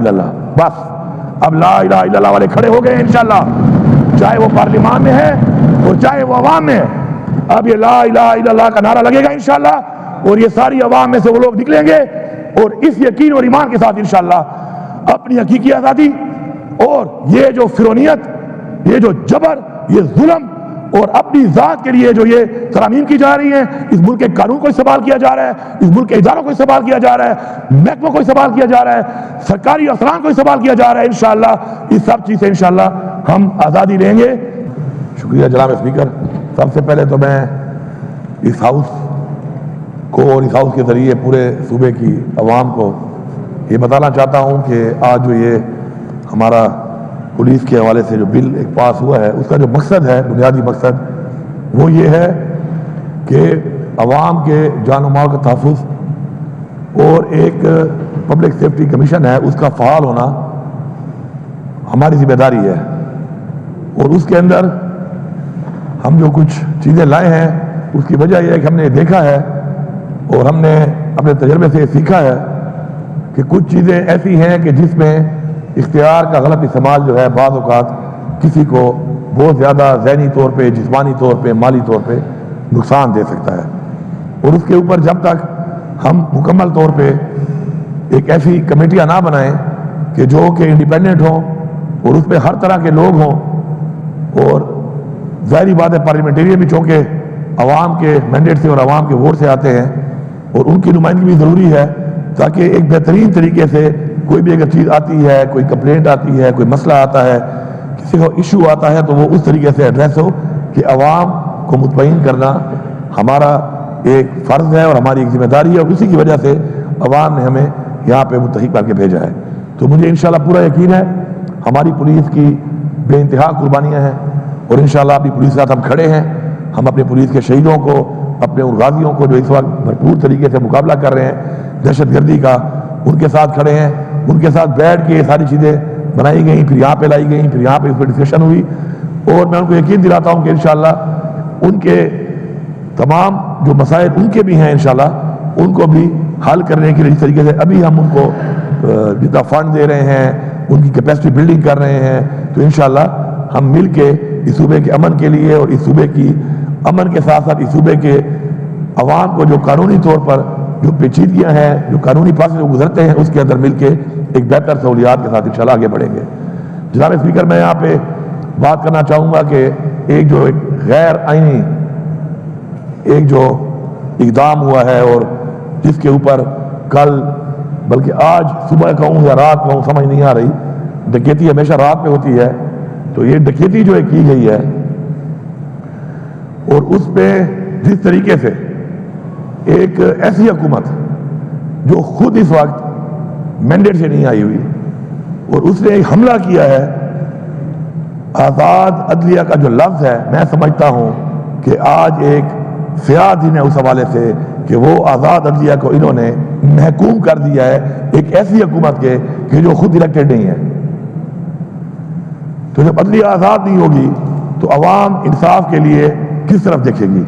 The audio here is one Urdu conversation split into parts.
اللہ. بس اب لا الہ الا اللہ والے کھڑے ہو گئے انشاءاللہ, چاہے وہ پارلیمان میں ہے اور چاہے وہ عوام میں ہے. اب یہ لا الہ الا اللہ کا نعرہ لگے گا انشاءاللہ, اور یہ ساری عوام میں سے وہ لوگ نکلیں گے اور اس یقین اور ایمان کے ساتھ انشاءاللہ اپنی حقیقی آزادی اور یہ جو فرونیت, یہ جو جبر, یہ ظلم اور اپنی ذات کے لیے جو یہ ترامیم کی جا رہی ہیں, اس ملک کے قانون کو استعمال کیا جا رہا ہے, اس ملک کے اداروں کو استعمال کیا جا رہا ہے, محکموں کو استعمال کیا جا رہا ہے, سرکاری افسران کو استعمال کیا جا رہا ہے, انشاءاللہ اس سب چیز سے انشاءاللہ ہم آزادی لیں گے. شکریہ جناب اسپیکر. سب سے پہلے تو میں اس ہاؤس کو اور اس ہاؤس کے ذریعے پورے صوبے کی عوام کو یہ بتانا چاہتا ہوں کہ آج جو یہ ہمارا پولیس کے حوالے سے جو بل ایک پاس ہوا ہے, اس کا جو مقصد ہے, بنیادی مقصد وہ یہ ہے کہ عوام کے جان و مال کا تحفظ اور ایک پبلک سیفٹی کمیشن ہے, اس کا فعال ہونا ہماری ذمہ داری ہے. اور اس کے اندر ہم جو کچھ چیزیں لائے ہیں اس کی وجہ یہ ہے کہ ہم نے دیکھا ہے اور ہم نے اپنے تجربے سے سیکھا ہے کہ کچھ چیزیں ایسی ہیں کہ جس میں اختیار کا غلط استعمال جو ہے بعض اوقات کسی کو بہت زیادہ ذہنی طور پہ, جسمانی طور پہ, مالی طور پہ نقصان دے سکتا ہے. اور اس کے اوپر جب تک ہم مکمل طور پہ ایک ایسی کمیٹیاں نہ بنائیں کہ جو کہ انڈیپینڈنٹ ہوں اور اس پہ ہر طرح کے لوگ ہوں, اور ظاہری بات ہے پارلیمنٹیرین بھی چونکہ عوام کے مینڈیٹ سے اور عوام کے ووٹ سے آتے ہیں اور ان کی نمائندگی بھی ضروری ہے تاکہ ایک بہترین طریقے سے کوئی بھی اگر چیز آتی ہے, کوئی کمپلینٹ آتی ہے, کوئی مسئلہ آتا ہے, کسی کو ایشو آتا ہے, تو وہ اس طریقے سے ایڈریس ہو کہ عوام کو مطمئن کرنا ہمارا ایک فرض ہے اور ہماری ایک ذمہ داری ہے, اور اسی کی وجہ سے عوام نے ہمیں یہاں پہ منتخب کر کے بھیجا ہے. تو مجھے انشاءاللہ پورا یقین ہے ہماری پولیس کی بے انتہا قربانیاں ہیں اور انشاءاللہ اپنی پولیس کے ساتھ ہم کھڑے ہیں. ہم اپنے پولیس کے شہیدوں کو, اپنے ان غازیوں کو جو اس وقت بھرپور طریقے سے مقابلہ کر رہے ہیں دہشت گردی کا, ان کے ساتھ کھڑے ہیں. ان کے ساتھ بیٹھ کے یہ ساری چیزیں بنائی گئیں, پھر یہاں پہ لائی گئیں, پھر یہاں پہ اس پہ ڈسکشن ہوئی, اور میں ان کو یقین دلاتا ہوں کہ انشاءاللہ ان کے تمام جو مسائل ان کے بھی ہیں انشاءاللہ ان کو بھی حل کرنے کے لیے جس طریقے سے ابھی ہم ان کو جتنا فنڈ دے رہے ہیں, ان کی کیپیسٹی بلڈنگ کر رہے ہیں, تو انشاءاللہ ہم مل کے اس صوبے کے امن کے لیے اور اس صوبے کی امن کے ساتھ ساتھ اس صوبے کے عوام کو جو قانونی طور پر جو پیچیدگیاں ہیں, جو قانونی پاسے جو گزرتے ہیں, اس کے اندر مل کے ایک بہتر سہولیات کے ساتھ انشاءاللہ آگے بڑھیں گے. جناب اسپیکر, میں یہاں پہ بات کرنا چاہوں گا کہ ایک غیر آئینی ایک جو اقدام ہوا ہے اور جس کے اوپر کل بلکہ آج صبح کہوں یا رات کہوں سمجھ نہیں آ رہی, ڈکیتی ہمیشہ رات میں ہوتی ہے, تو یہ ڈکیتی جو کی گئی ہے اور اس پہ جس طریقے سے ایک ایسی حکومت جو خود اس وقت مینڈیٹ سے نہیں آئی ہوئی اور اس نے ایک حملہ کیا ہے, آزاد عدلیہ کا جو لفظ ہے, میں سمجھتا ہوں کہ آج ایک سیاہ دن ہے اس حوالے سے کہ وہ آزاد عدلیہ کو انہوں نے محکوم کر دیا ہے ایک ایسی حکومت کے کہ جو خود الیکٹڈ نہیں ہے. تو جب عدلیہ آزاد نہیں ہوگی تو عوام انصاف کے لیے کس طرف دیکھے گی؟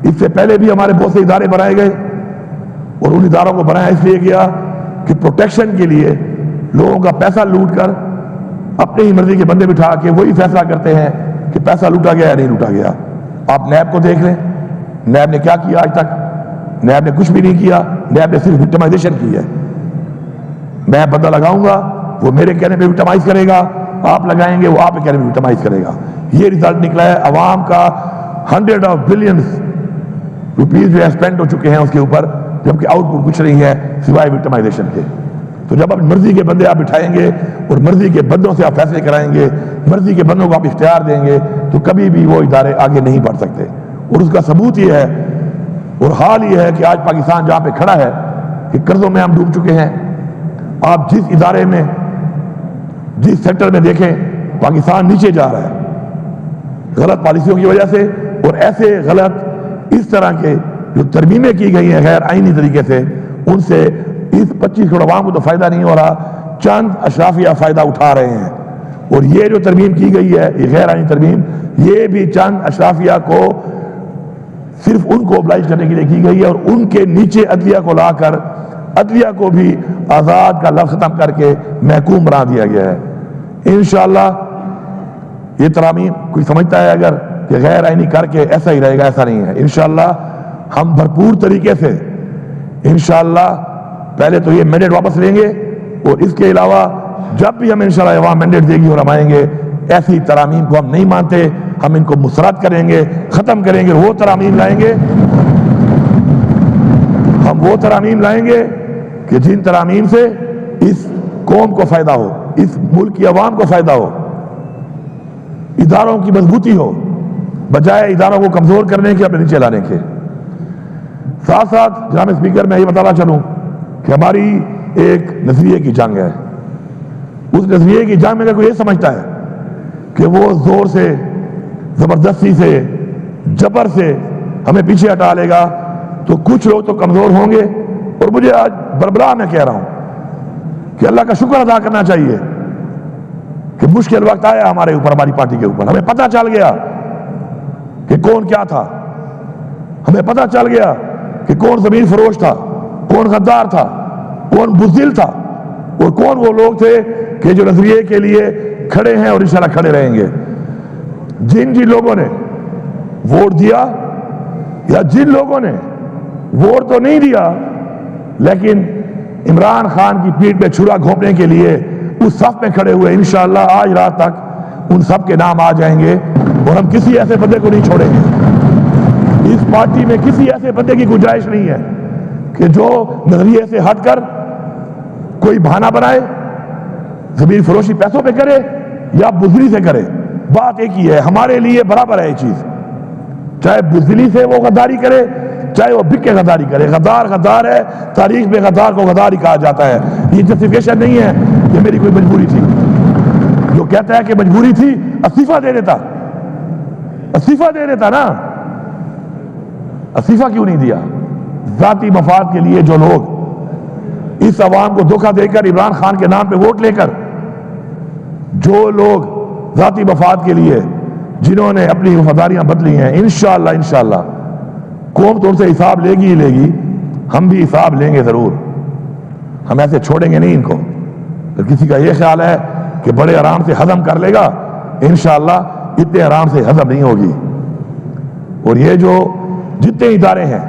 اس سے پہلے بھی ہمارے بہت سے ادارے بنائے گئے اور ان اداروں کو بنایا اس لیے گیا کہ پروٹیکشن کے لیے لوگوں کا پیسہ لوٹ کر اپنی ہی مرضی کے بندے بٹھا کے وہی فیصلہ کرتے ہیں کہ پیسہ لوٹا گیا یا نہیں لوٹا گیا. آپ نیب کو دیکھ لیں, نیب نے کیا کیا آج تک؟ نیب نے کچھ بھی نہیں کیا, نیب نے صرف وکٹمائزیشن کی ہے. میں بندہ لگاؤں گا, وہ میرے کہنے پہ وکٹمائز کرے گا, آپ لگائیں گے وہ آپ کے کہنے پہ وکٹمائز کرے گا. یہ رزلٹ نکلا ہے. عوام کا 100 بلینز روپیز جو ہے اسپینڈ ہو چکے ہیں اس کے اوپر, جبکہ آؤٹ پٹ کچھ نہیں ہے سوائے وکٹمائزیشن کے. تو جب اپنی مرضی کے بندے آپ بٹھائیں گے اور مرضی کے بندوں سے آپ فیصلے کرائیں گے, مرضی کے بندوں کو آپ اختیار دیں گے, تو کبھی بھی وہ ادارے آگے نہیں بڑھ سکتے. اور اس کا ثبوت یہ ہے اور حال یہ ہے کہ آج پاکستان جہاں پہ کھڑا ہے کہ قرضوں میں ہم ڈوب چکے ہیں. آپ جس ادارے میں جس سیکٹر میں دیکھیں پاکستان نیچے جا رہا ہے غلط پالیسیوں کی وجہ سے, اور ایسے غلط اس طرح کے جو ترمیمیں کی گئی ہیں غیر آئینی طریقے سے, ان سے اس 25 کروڑ عوام کو تو فائدہ نہیں ہو رہا, چند اشرافیہ فائدہ اٹھا رہے ہیں. اور یہ جو ترمیم کی گئی ہے یہ غیر آئینی ترمیم, یہ بھی چند اشرافیہ کو صرف ان کو اوبلائز کرنے کے لیے کی گئی ہے, اور ان کے نیچے عدلیہ کو لا کر عدلیہ کو بھی آزاد کا لفظ ختم کر کے محکوم بنا دیا گیا ہے. انشاءاللہ یہ ترامیم کوئی سمجھتا ہے اگر کہ غیر آئینی کر کے ایسا ہی رہے گا، ایسا نہیں ہے. انشاءاللہ ہم بھرپور طریقے سے انشاءاللہ پہلے تو یہ مینڈیٹ واپس لیں گے، اور اس کے علاوہ جب بھی ہم انشاءاللہ عوام مینڈیٹ دے گی اور ہم آئیں گے، ایسی ترامیم کو ہم نہیں مانتے، ہم ان کو مسترد کریں گے، ختم کریں گے. وہ ترامیم لائیں گے، ہم وہ ترامیم لائیں گے کہ جن ترامیم سے اس قوم کو فائدہ ہو، اس ملک کی عوام کو فائدہ ہو، اداروں کی مضبوطی ہو، بجائے اداروں کو کمزور کرنے کے، اپنے نیچے لانے کے. ساتھ ساتھ جناب اسپیکر میں یہ بتانا چاہوں کہ ہماری ایک نظریے کی جنگ ہے. اس نظریے کی جنگ میں اگر کوئی یہ سمجھتا ہے کہ وہ زور سے، زبردستی سے، جبر سے ہمیں پیچھے ہٹا لے گا، تو کچھ لوگ تو کمزور ہوں گے. اور مجھے آج بربلا میں کہہ رہا ہوں کہ اللہ کا شکر ادا کرنا چاہیے کہ مشکل وقت آیا ہمارے اوپر، ہماری پارٹی کے اوپر. ہمیں پتہ چل گیا کہ کون کیا تھا، ہمیں پتہ چل گیا کہ کون زمین فروش تھا، کون غدار تھا، کون بزدل تھا، اور کون وہ لوگ تھے کہ جو نظریے کے لیے کھڑے ہیں اور انشاءاللہ کھڑے رہیں گے. جن لوگوں نے ووٹ دیا، یا جن لوگوں نے ووٹ تو نہیں دیا لیکن عمران خان کی پیٹھ پہ چھرا گھونپنے کے لیے اس صف میں کھڑے ہوئے، انشاءاللہ آج رات تک ان سب کے نام آ جائیں گے، اور ہم کسی ایسے بندے کو نہیں چھوڑیں گے. اس پارٹی میں کسی ایسے بندے کی گنجائش نہیں ہے کہ جو نظریے سے ہٹ کر کوئی بہانہ بنائے، زمین فروشی پیسوں پہ کرے یا بزدلی سے کرے. بات ایک ہی ہے، ہمارے لیے برابر ہے یہ چیز. چاہے بزدلی سے وہ غداری کرے، چاہے وہ بک کے غداری کرے. غدار غدار ہے، تاریخ میں غدار کو غدار ہی کہا جاتا ہے. یہ جسٹیفیکیشن نہیں ہے کہ میری کوئی مجبوری تھی. جو کہتا ہے کہ مجبوری تھی، استعفیٰ دے دیتا، استعفیٰ دے دیتا نا. استعفیٰ کیوں نہیں دیا؟ ذاتی مفاد کے لیے جو لوگ اس عوام کو دھوکہ دے کر عمران خان کے نام پہ ووٹ لے کر، جو لوگ ذاتی مفاد کے لیے جنہوں نے اپنی وفاداریاں بدلی ہیں، انشاءاللہ قوم تو ان سے حساب لے گی ہی لے گی. ہم بھی حساب لیں گے ضرور، ہم ایسے چھوڑیں گے نہیں ان کو. اگر کسی کا یہ خیال ہے کہ بڑے آرام سے ہضم کر لے گا، انشاءاللہ اتنے آرام سے ہضم نہیں ہوگی. اور یہ جو جتنے ادارے ہیں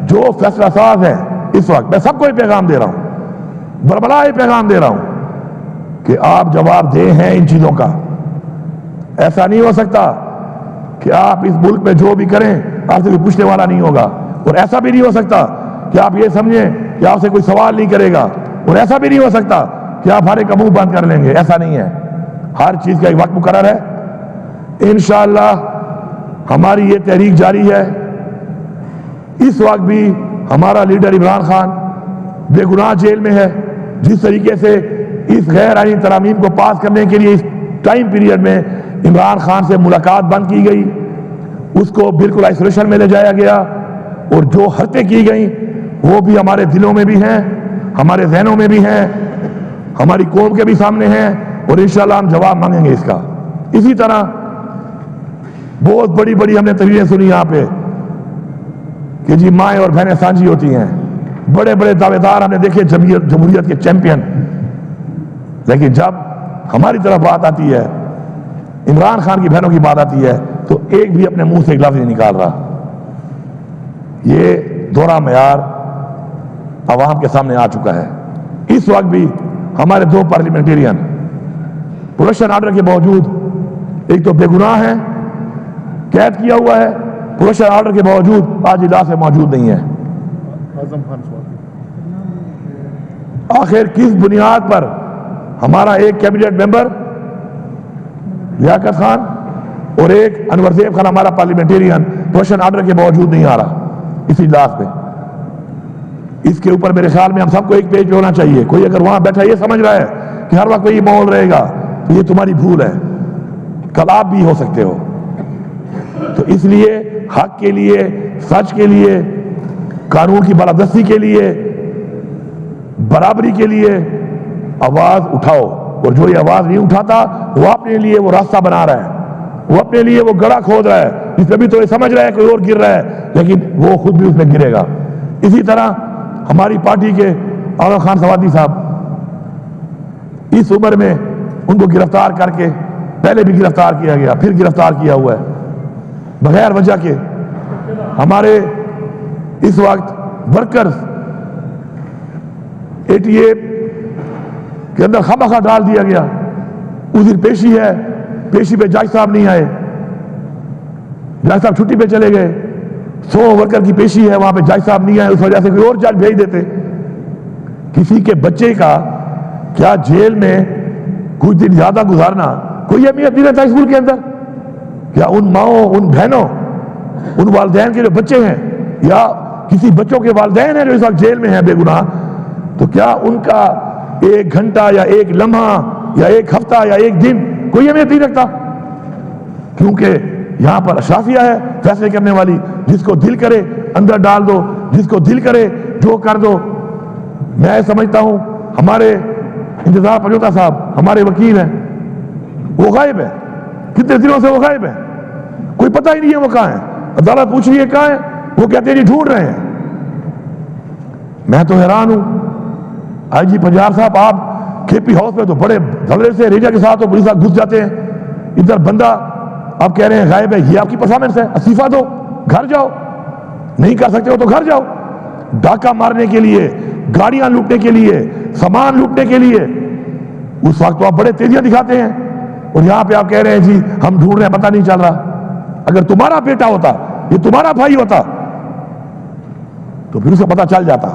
جو فیصلہ ساز ہیں، اس وقت میں سب کو یہ پیغام دے رہا ہوں، بربلا یہ پیغام دے رہا ہوں کہ آپ جواب دہ ہیں ان چیزوں کا. ایسا نہیں ہو سکتا کہ آپ اس ملک میں جو بھی کریں آپ سے کوئی پوچھنے والا نہیں ہوگا، اور ایسا بھی نہیں ہو سکتا کہ آپ یہ سمجھیں کہ آپ سے کوئی سوال نہیں کرے گا، اور ایسا بھی نہیں ہو سکتا کہ آپ ہر ایک کا منہ بند کر لیں گے. ایسا نہیں ہے، ہر چیز کا ایک وقت مقرر ہے. انشاءاللہ ہماری یہ تحریک جاری ہے. اس وقت بھی ہمارا لیڈر عمران خان بے گناہ جیل میں ہے. جس طریقے سے اس غیر آئینی ترامیم کو پاس کرنے کے لیے اس ٹائم پیریڈ میں عمران خان سے ملاقات بند کی گئی، اس کو بالکل آئسولیشن میں لے جایا گیا، اور جو حرکتیں کی گئیں وہ بھی ہمارے دلوں میں بھی ہیں، ہمارے ذہنوں میں بھی ہیں، ہماری قوم کے بھی سامنے ہیں، اور انشاءاللہ ہم جواب مانگیں گے اس کا. اسی طرح بہت بڑی بڑی ہم نے تقریریں سنی یہاں پہ کہ جی مائیں اور بہنیں سانجھی ہوتی ہیں. بڑے بڑے دعوے دار ہم نے دیکھے، جمہوریت کے چیمپئن. لیکن جب ہماری طرف بات آتی ہے، عمران خان کی بہنوں کی بات آتی ہے، تو ایک بھی اپنے منہ سے ایک لفظ نہیں نکال رہا. یہ دوہرا معیار عوام کے سامنے آ چکا ہے. اس وقت بھی ہمارے دو پارلیمنٹیرین پروڈکشن آرڈر کے باوجود، ایک تو بے گناہ ہے، قید کیا ہوا ہے، پروڈکشن آرڈر کے باوجود آج اجلاس میں موجود نہیں ہے. آخر کس بنیاد پر ہمارا ایک کیبنٹ ممبر لیاقت خان اور ایک انور زیب خان ہمارا پارلیمنٹیرین پروڈکشن آرڈر کے باوجود نہیں آ رہا اس اجلاس میں؟ اس کے اوپر میرے خیال میں ہم سب کو ایک پیج پہ ہونا چاہیے. کوئی اگر وہاں بیٹھا یہ سمجھ رہا ہے کہ ہر وقت یہ ماحول رہے گا، تو یہ تمہاری بھول ہے. کل آپ بھی ہو سکتے ہو. تو اس لیے حق کے لیے، سچ کے لیے، قانون کی بالادستی کے لیے، برابری کے لیے آواز اٹھاؤ. اور جو یہ آواز نہیں اٹھاتا وہ اپنے لیے وہ راستہ بنا رہا ہے، وہ اپنے لیے وہ گڑھا کھود رہا ہے جس میں بھی تو یہ سمجھ رہا ہے کوئی اور گر رہا ہے، لیکن وہ خود بھی اس میں گرے گا. اسی طرح ہماری پارٹی کے اعظم خان سوادی صاحب اس عمر میں ان کو گرفتار کر کے پہلے بھی گرفتار کیا گیا، پھر گرفتار کیا ہوا ہے بغیر وجہ کے. ہمارے اس وقت ورکرز 88 کے اندر خامخواہ ڈال دیا گیا. اس دن پیشی ہے، پیشی پہ جج صاحب نہیں آئے، جج صاحب چھٹی پہ چلے گئے. 100 ورکر کی پیشی ہے، وہاں پہ جج صاحب نہیں آئے، اس وجہ سے کوئی اور جج بھیج دیتے. کسی کے بچے کا کیا جیل میں کچھ دن زیادہ گزارنا کوئی اہمیت نہیں رہتا اس ملک کے اندر؟ کیا ان ماؤں، ان بہنوں، ان والدین کے جو بچے ہیں یا کسی بچوں کے والدین ہیں جو اس وقت جیل میں ہیں بے گناہ، تو کیا ان کا 1 گھنٹہ یا 1 لمحہ یا 1 ہفتہ یا 1 دن کوئی اہمیت نہیں رکھتا؟ کیونکہ یہاں پر اشرافیہ ہے فیصلے کرنے والی، جس کو دل کرے اندر ڈال دو، جس کو دل کرے جو کر دو. میں سمجھتا ہوں ہمارے انتظار پنجوتا صاحب ہمارے وکیل ہیں، وہ غائب ہے، کتنے دنوں سے وہ غائب ہے، کوئی پتہ ہی نہیں ہے وہ کہاں ہے. عدالت پوچھ رہی ہے کہاں ہے، وہ کہتے ہیں جی ڈھونڈ رہے ہیں. میں تو حیران ہوں. آئی جی پنجاب صاحب آپ KP ہاؤس میں تو بڑے دھڑے سے ریجا کے ساتھ پولیس گھس جاتے ہیں، ادھر بندہ آپ کہہ رہے ہیں غائب ہے. یہ آپ کی پرفارمنس ہے؟ استعفیٰ دو، گھر جاؤ. نہیں کر سکتے ہو تو گھر جاؤ. ڈاکہ مارنے کے لیے، گاڑیاں لوٹنے کے لیے، سامان لوٹنے کے لیے اس وقت تو آپ بڑے تیزیاں دکھاتے ہیں، اور یہاں پہ آپ کہہ رہے ہیں جی ہم ڈھونڈ رہے ہیں، پتہ نہیں چل رہا. اگر تمہارا بیٹا ہوتا، یہ تمہارا بھائی ہوتا تو پھر اسے پتہ چل جاتا.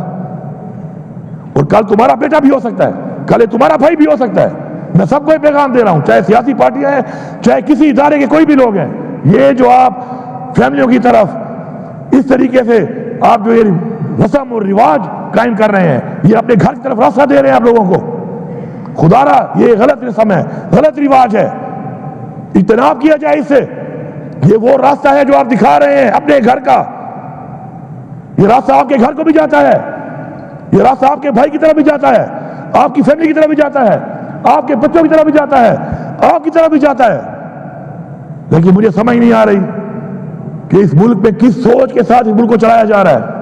اور کل تمہارا بیٹا بھی ہو سکتا ہے، کل تمہارا بھائی بھی ہو سکتا ہے. میں سب کو ایک پیغام دے رہا ہوں، چاہے سیاسی پارٹیاں ہیں، چاہے کسی ادارے کے کوئی بھی لوگ ہیں. یہ جو آپ فیملیوں کی طرف اس طریقے سے آپ جو یہ رسم اور رواج قائم کر رہے ہیں، یہ اپنے گھر کی طرف راستہ دے رہے ہیں آپ لوگوں کو. خدا را یہ غلط رسم ہے، غلط رواج ہے، اجتناب کیا جائے اس سے. یہ وہ راستہ ہے جو آپ دکھا رہے ہیں اپنے گھر کا. یہ راستہ آپ کے گھر کو بھی جاتا ہے، یہ راستہ آپ کے بھائی کی طرف بھی جاتا ہے، آپ کی فیملی کی طرف بھی جاتا ہے، آپ کے بچوں کی طرف بھی جاتا ہے، آپ کی طرف بھی جاتا ہے. لیکن مجھے سمجھ نہیں آ رہی کہ اس ملک میں کس سوچ کے ساتھ اس ملک کو چلایا جا رہا ہے،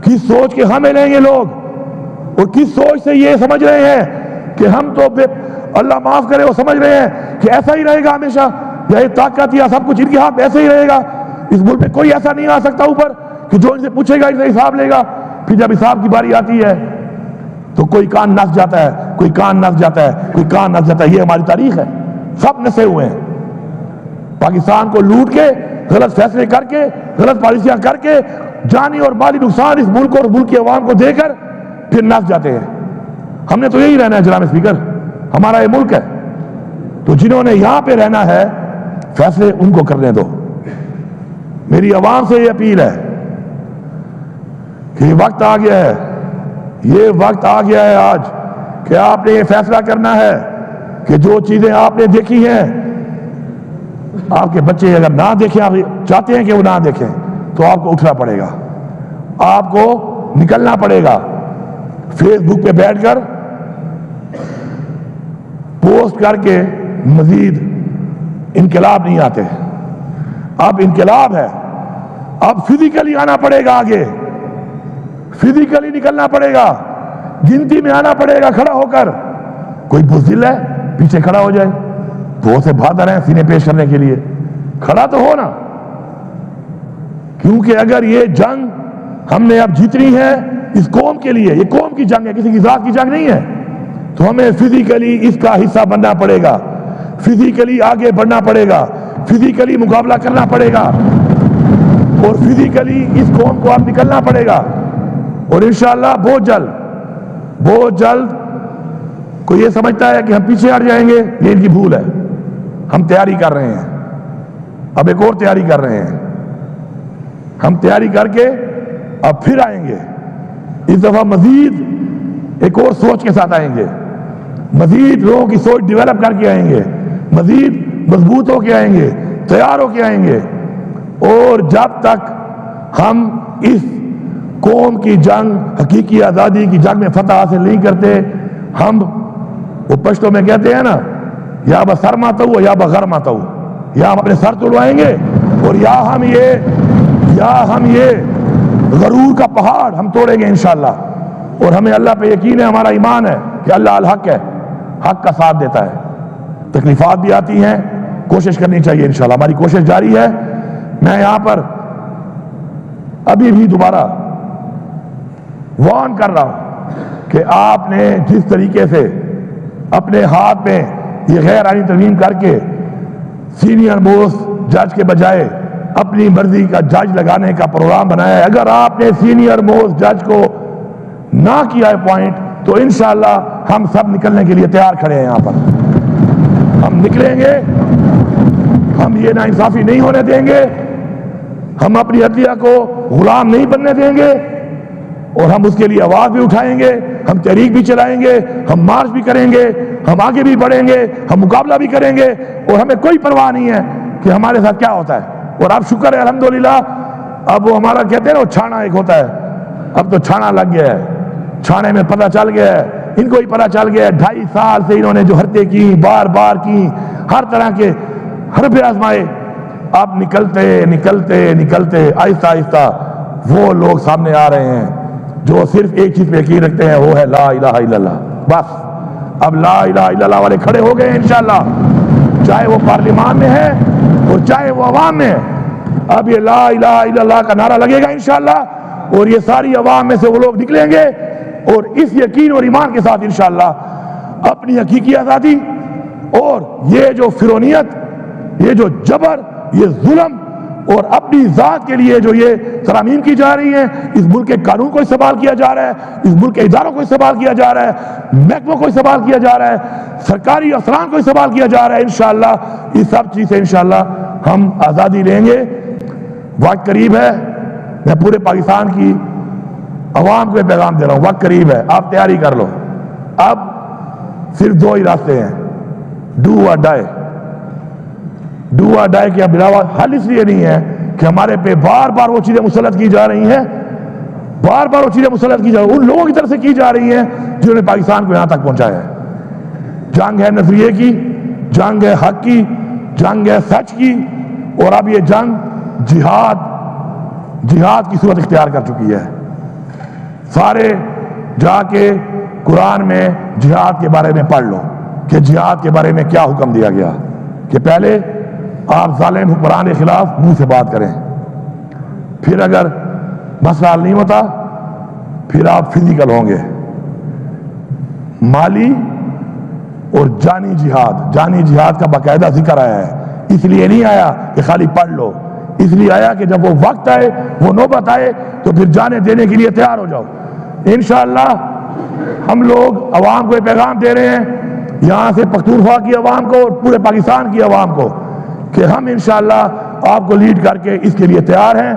کس سوچ کے حامل ہیں یہ لوگ، اور کس سوچ سے یہ سمجھ رہے ہیں کہ ہم تو اللہ معاف کرے وہ سمجھ رہے ہیں کہ ایسا ہی رہے گا ہمیشہ، یا یہ طاقت یا سب کچھ ان کے ہاتھ ایسے ہی رہے گا. اس ملک میں کوئی ایسا نہیں آ سکتا اوپر کہ جو ان سے پوچھے گا ان سے حساب لے گا. پھر جب حساب کی باری آتی ہے تو کوئی کان نس جاتا ہے، کوئی کان نس جاتا ہے، کوئی کان نس جاتا ہے. یہ ہماری تاریخ ہے، سب نسے ہوئے ہیں. پاکستان کو لوٹ کے، غلط فیصلے کر کے، غلط پالیسیاں کر کے جانی اور مالی نقصان اس ملک اور ملک کی عوام کو دے کر پھر نس جاتے ہیں. ہم نے تو یہی رہنا ہے جناب اسپیکر، ہمارا یہ ملک ہے. تو جنہوں نے یہاں پہ رہنا ہے فیصلے ان کو کرنے دو. میری عوام سے یہ اپیل ہے کہ یہ وقت آ گیا ہے، یہ وقت آ گیا ہے آج کہ آپ نے یہ فیصلہ کرنا ہے کہ جو چیزیں آپ نے دیکھی ہیں آپ کے بچے اگر نہ دیکھیں، آپ چاہتے ہیں کہ وہ نہ دیکھیں، تو آپ کو اٹھنا پڑے گا، آپ کو نکلنا پڑے گا. فیس بک پہ بیٹھ کر پوسٹ کر کے مزید انقلاب نہیں آتے. اب انقلاب ہے، اب فزیکلی آنا پڑے گا، آگے فزیکلی نکلنا پڑے گا، گنتی میں آنا پڑے گا کھڑا ہو کر. کوئی بزدل ہے پیچھے کھڑا ہو جائے تو اسے بہادر ہیں سینے پیش کرنے کے لیے، کھڑا تو ہو نا. کیونکہ اگر یہ جنگ ہم نے اب جیتنی ہے اس قوم کے لیے، یہ قوم کی جنگ ہے، کسی کی ذات کی جنگ نہیں ہے، تو ہمیں فزیکلی اس کا حصہ بننا پڑے گا، فزیکلی آگے بڑھنا پڑے گا، فزیکلی مقابلہ کرنا پڑے گا، اور فزیکلی اس قوم کو اب نکلنا پڑے گا. اور انشاءاللہ بہت جلد کوئی یہ سمجھتا ہے کہ ہم پیچھے ہٹ جائیں گے، یہ ان کی بھول ہے. ہم تیاری کر رہے ہیں، اب ایک اور تیاری کر رہے ہیں. ہم تیاری کر کے اب پھر آئیں گے، اس دفعہ مزید ایک اور سوچ کے ساتھ آئیں گے، مزید لوگوں کی سوچ ڈیولپ کر کے آئیں گے، مزید مضبوط ہو کے آئیں گے، تیار ہو کے آئیں گے. اور جب تک ہم اس قوم کی جنگ، حقیقی آزادی کی جنگ میں فتح حاصل نہیں کرتے، ہم وہ پشتوں میں کہتے ہیں نا، یا بسر ماتا ہو یا بغیر ماتا ہو، یا ہم اپنے سر توڑوائیں گے، اور یا ہم یہ غرور کا پہاڑ ہم توڑیں گے انشاءاللہ. اور ہمیں اللہ پہ یقین ہے, ہمارا ایمان ہے کہ اللہ الحق ہے, حق کا ساتھ دیتا ہے. تکلیفات بھی آتی ہیں, کوشش کرنی چاہیے انشاءاللہ, ہماری کوشش جاری ہے. میں یہاں پر ابھی بھی دوبارہ وارن کر رہا ہوں کہ آپ نے جس طریقے سے اپنے ہاتھ میں یہ غیر آئینی ترمیم کر کے سینئر موسٹ جج کے بجائے اپنی مرضی کا جج لگانے کا پروگرام بنایا ہے, اگر آپ نے سینئر موسٹ جج کو نہ کیا اپوائنٹ تو انشاءاللہ ہم سب نکلنے کے لیے تیار کھڑے ہیں. یہاں پر ہم نکلیں گے, ہم یہ ناانصافی نہیں ہونے دیں گے, ہم اپنی عدلیہ کو غلام نہیں بننے دیں گے, اور ہم اس کے لیے آواز بھی اٹھائیں گے, ہم تحریک بھی چلائیں گے, ہم مارچ بھی کریں گے, ہم آگے بھی بڑھیں گے, ہم مقابلہ بھی کریں گے, اور ہمیں کوئی پرواہ نہیں ہے کہ ہمارے ساتھ کیا ہوتا ہے. اور اب شکر ہے الحمدللہ, اب وہ ہمارا کہتے ہیں نا وہ چھانا ایک ہوتا ہے, اب تو چھانا لگ گیا ہے, چھانے میں پتہ چل گیا ہے, ان کو ہی پتہ چل گیا ہے 2.5 سال سے انہوں نے جو حرکتیں کی, بار بار کی, ہر طرح کے حربے آزمائے, اب نکلتے نکلتے نکلتے آہستہ آہستہ وہ لوگ سامنے آ رہے ہیں جو صرف ایک چیز پہ یقین رکھتے ہیں, وہ ہے لا الہ الا اللہ. بس اب لا الہ الا اللہ والے کھڑے ہو گئے ہیں انشاءاللہ, چاہے وہ پارلیمان میں ہے اور چاہے وہ عوام میں ہے. اب یہ لا الہ الا اللہ کا نعرہ لگے گا انشاءاللہ, اور یہ ساری عوام میں سے وہ لوگ نکلیں گے اور اس یقین اور ایمان کے ساتھ انشاءاللہ اپنی حقیقی آزادی اور یہ جو فرونیت, یہ جو جبر, یہ ظلم اور اپنی ذات کے لیے جو یہ ترامیم کی جا رہی ہیں, اس ملک کے قانون کو استعمال کیا جا رہا ہے, اس ملک کے اداروں کو استعمال کیا جا رہا ہے, محکموں کو استعمال کیا جا رہا ہے, سرکاری افسران کو استعمال کیا جا رہا ہے, انشاءاللہ اس سب چیز سے انشاءاللہ ہم آزادی لیں گے. وقت قریب ہے, میں پورے پاکستان کی عوام کو پیغام دے رہا ہوں, وقت قریب ہے, آپ تیاری کر لو. اب صرف 2 ہی راستے ہیں, ڈو اور ڈائی. ڈو اور ڈائی کے علاوہ حل اس لیے نہیں ہے کہ ہمارے پہ بار بار وہ چیزیں مسلط کی جا رہی ہیں, بار بار وہ چیزیں مسلط کی جا رہی ہیں, ان لوگوں کی طرف سے کی جا رہی ہیں جنہوں نے پاکستان کو یہاں تک پہنچایا ہے. جنگ ہے نظریے کی, جنگ ہے حق کی, جنگ ہے سچ کی, اور اب یہ جنگ جہاد کی صورت اختیار کر چکی ہے. سارے جا کے قرآن میں جہاد کے بارے میں پڑھ لو کہ جہاد کے بارے میں کیا حکم دیا گیا, کہ پہلے آپ ظالم حکمران کے خلاف منہ سے بات کریں, پھر اگر مسئلہ حل نہیں ہوتا پھر آپ فزیکل ہوں گے. مالی اور جانی جہاد کا باقاعدہ ذکر آیا ہے. اس لیے نہیں آیا کہ خالی پڑھ لو, اس لیے آیا کہ جب وہ وقت آئے, وہ نوبت آئے, تو پھر جانے دینے کے لیے تیار ہو جاؤ. انشاءاللہ ہم لوگ عوام کو یہ پیغام دے رہے ہیں, یہاں سے پختونخوا کی عوام کو اور پورے پاکستان کی عوام کو, کہ ہم انشاءاللہ آپ کو لیڈ کر کے اس کے لیے تیار ہیں.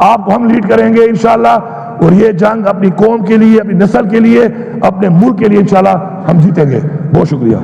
آپ کو ہم لیڈ کریں گے انشاءاللہ, اور یہ جنگ اپنی قوم کے لیے, اپنی نسل کے لیے, اپنے ملک کے لیے انشاءاللہ ہم جیتیں گے. بہت شکریہ.